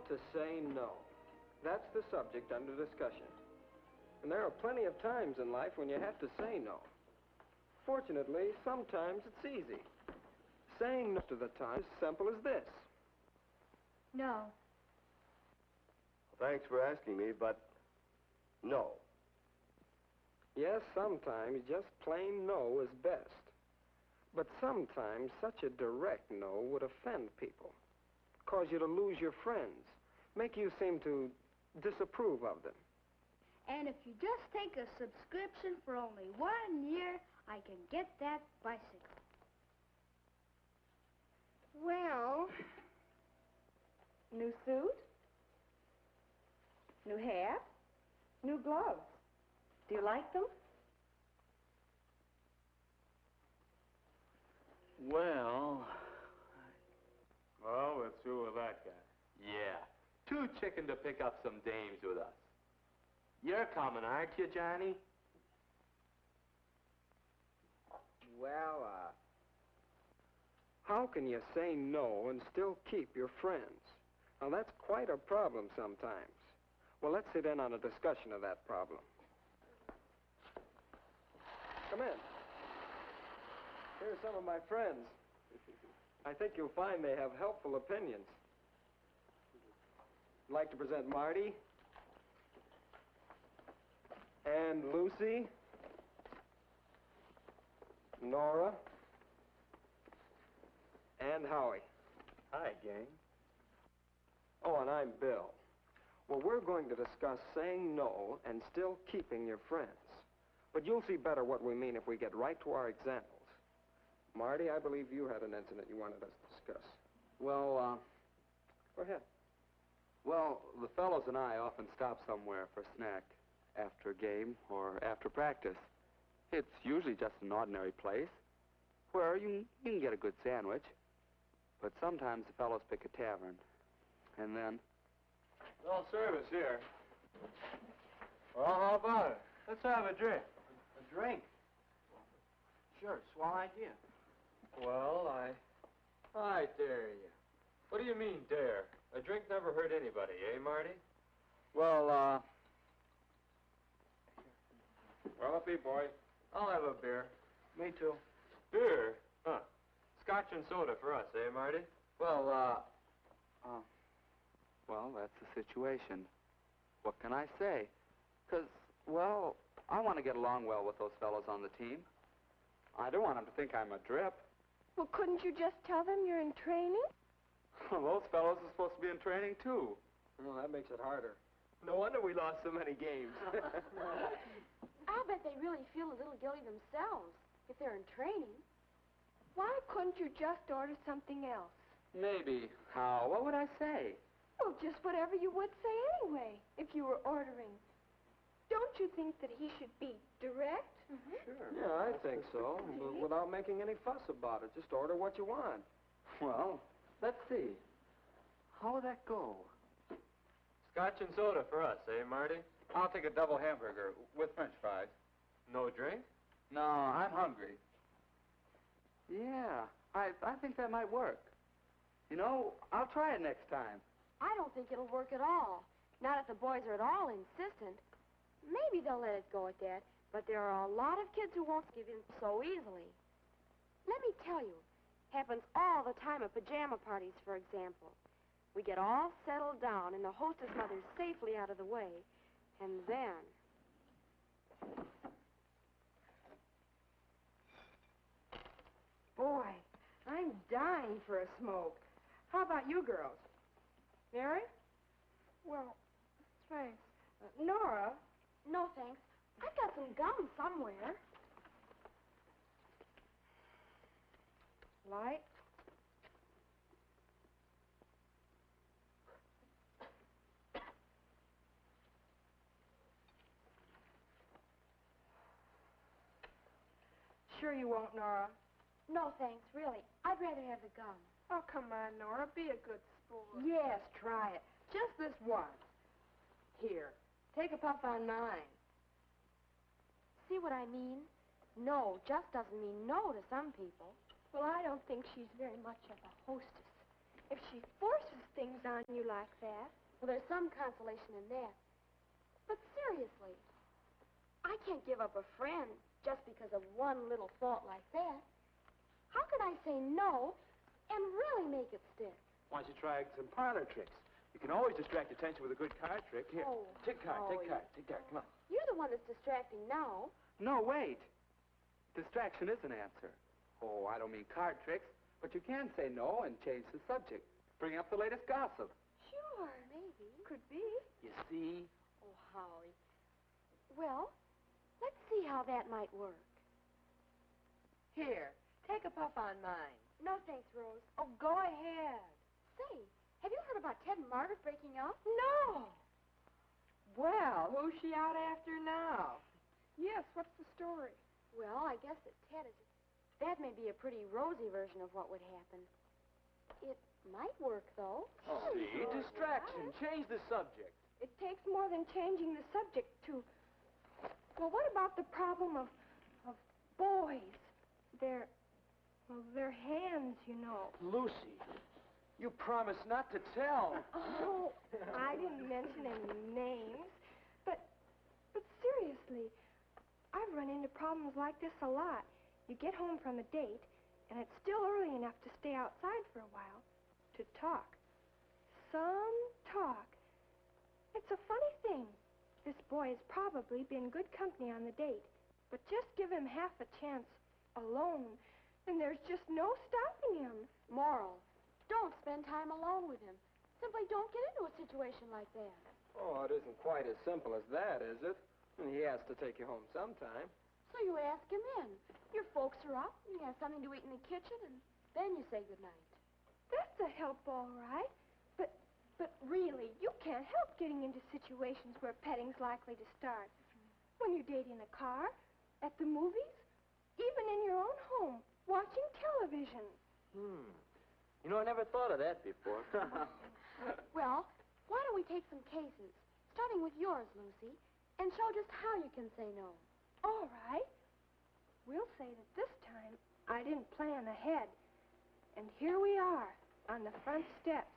to say no. That's the subject under discussion. And there are plenty of times in life when you have to say no. Fortunately, sometimes it's easy. Saying no to the time is simple as this. No. Well, thanks for asking me, but no. Yes, sometimes just plain no is best. But sometimes such a direct no would offend people, cause you to lose your friends, make you seem to disapprove of them. And if you just take a subscription for only 1 year, I can get that bicycle. Well, new suit, new hat, new gloves. Do you like them? Well, we're through with that guy. Yeah, too chicken to pick up some dames with us. You're coming, aren't you, Johnny? Well, how can you say no and still keep your friends? Now, that's quite a problem sometimes. Well, let's sit in on a discussion of that problem. Come in. Here are some of my friends. I think you'll find they have helpful opinions. I'd like to present Marty and Lucy, Nora, and Howie. Hi, gang. Oh, and I'm Bill. Well, we're going to discuss saying no and still keeping your friends. But you'll see better what we mean if we get right to our examples. Marty, I believe you had an incident you wanted us to discuss. Well, Go ahead. well, the fellows and I often stop somewhere for a snack after a game or after practice. It's usually just an ordinary place where you can get a good sandwich. But sometimes the fellows pick a tavern. And then... No service here. Well, how about it? Let's have a drink. A drink? Sure, swell idea. Well, I dare you. What do you mean, dare? A drink never hurt anybody, eh, Marty? Well, Well, up, boy. I'll have a beer. Me too. Beer? Huh. Scotch and soda for us, eh, Marty? well, that's the situation. What can I say? 'Cause, well, I want to get along well with those fellows on the team. I don't want them to think I'm a drip. Well, couldn't you just tell them you're in training? Those fellows are supposed to be in training, too. Well, that makes it harder. No wonder we lost so many games. I'll bet they really feel a little guilty themselves if they're in training. Why couldn't you just order something else? Maybe. How? What would I say? Well, just whatever you would say anyway, if you were ordering. Don't you think that he should be direct? Sure. Yeah, I think so. But without making any fuss about it. Just order what you want. Well, let's see. How would that go? Scotch and soda for us, eh, Marty? I'll take a double hamburger with French fries. No drink? No, I'm hungry. Yeah, I think that might work. You know, I'll try it next time. I don't think it'll work at all. Not if the boys are at all insistent. Maybe they'll let it go at that, but there are a lot of kids who won't give in so easily. Let me tell you, happens all the time at pajama parties, for example. We get all settled down and the hostess mother's safely out of the way, and then... Boy, I'm dying for a smoke. How about you girls? Mary? Well, thanks. Nora? No, thanks. I've got some gum somewhere. Light? Sure you won't, Nora? No, thanks, really. I'd rather have the gum. Oh, come on, Nora. Be a good sport. Yes, try it. Just this once. Here, take a puff on mine. See what I mean? No just doesn't mean no to some people. Well, I don't think she's very much of a hostess. if she forces things on you like that. Well, there's some consolation in that. But seriously, I can't give up a friend just because of one little fault like that. How could I say no and really make it stick? Why don't you try some parlor tricks? You can always distract attention with a good card trick. Here, Oh. take card, Oh, take card, take card. Come on. You're the one that's distracting now. No, wait. Distraction is an answer. Oh, I don't mean card tricks, but you can say no and change the subject. Bring up the latest gossip. Sure, maybe. Could be. You see? Oh, Howie. Well, let's see how that might work. Here, take a puff on mine. No, thanks, Rose. Oh, go ahead. Say, have you heard about Ted and Margaret breaking up? No. Well, who's she out after now? Yes, what's the story? Well, I guess that that may be a pretty rosy version of what would happen. It might work, though. See? Distraction. Change the subject. It takes more than changing the subject to... Well, what about the problem of boys? Their hands, you know. Lucy, you promised not to tell. Oh, I didn't mention any names. But seriously, I've run into problems like this a lot. You get home from a date, and it's still early enough to stay outside for a while to talk. Some talk. It's a funny thing. This boy has probably been good company on the date, but just give him half a chance alone, and there's just no stopping him. Moral, don't spend time alone with him. Simply don't get into a situation like that. Oh, it isn't quite as simple as that, is it? And he has to take you home sometime. So you ask him in. Your folks are up, you have something to eat in the kitchen, and then you say goodnight. That's a help, all right. But really, you can't help getting into situations where petting's likely to start. When you date in a car, at the movies, even in your own home, watching television. You know, I never thought of that before. Well, why don't we take some cases, starting with yours, Lucy, and show just how you can say no. All right. We'll say that this time I didn't plan ahead. And here we are, on the front steps.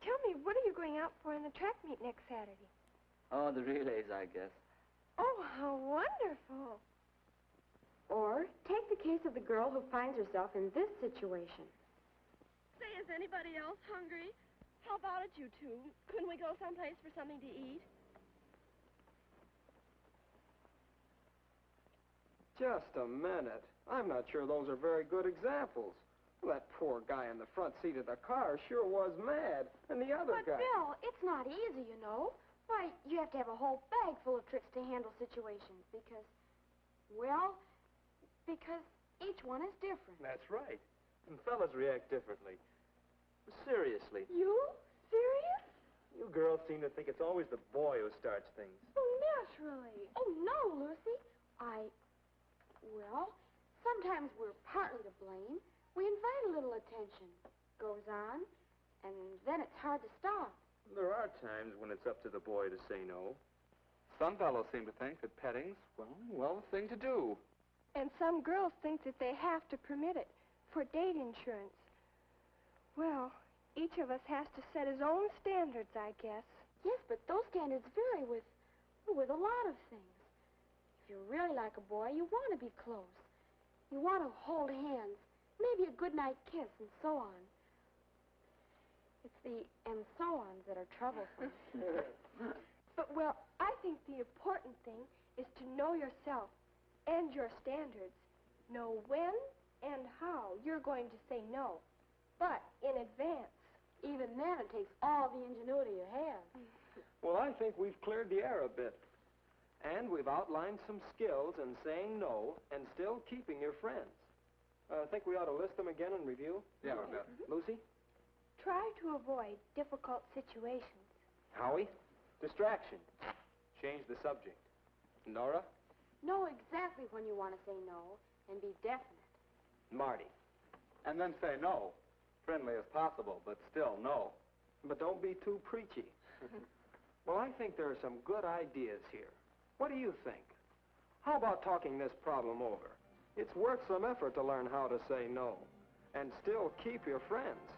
Tell me, what are you going out for in the track meet next Saturday? Oh, the relays, I guess. Oh, how wonderful. Or take the case of the girl who finds herself in this situation. Say, is anybody else hungry? How about it, you two? Couldn't we go someplace for something to eat? Just a minute. I'm not sure those are very good examples. That poor guy in the front seat of the car sure was mad. And the other But, guy... Bill, it's not easy, you know. Why, you have to have a whole bag full of tricks to handle situations because each one is different. That's right. And fellas react differently. Seriously, You? Serious? you girls seem to think it's always the boy who starts things. Oh, naturally. Oh, no, Lucy. Sometimes we're partly to blame. We invite a little attention. Goes on, and then it's hard to stop. There are times when it's up to the boy to say no. Some fellows seem to think that petting's, well, the thing to do. And some girls think that they have to permit it for date insurance. Well, each of us has to set his own standards, I guess. Yes, but those standards vary with a lot of things. If you really like a boy, you want to be close. You want to hold hands, maybe a goodnight kiss, and so on. It's the and so ons that are troublesome. But, I think the important thing is to know yourself and your standards. Know when and how you're going to say no, but in advance. Even then, it takes all the ingenuity you have. Well, I think we've cleared the air a bit. And we've outlined some skills in saying no and still keeping your friends. I think we ought to list them again and review. Yeah, we better. Lucy? Try to avoid difficult situations. Howie? Distraction. Change the subject. Nora? Know exactly when you want to say no and be definite. Marty? And then say no. Friendly as possible, but still no. But don't be too preachy. Well, I think there are some good ideas here. What do you think? How about talking this problem over? It's worth some effort to learn how to say no. and still keep your friends.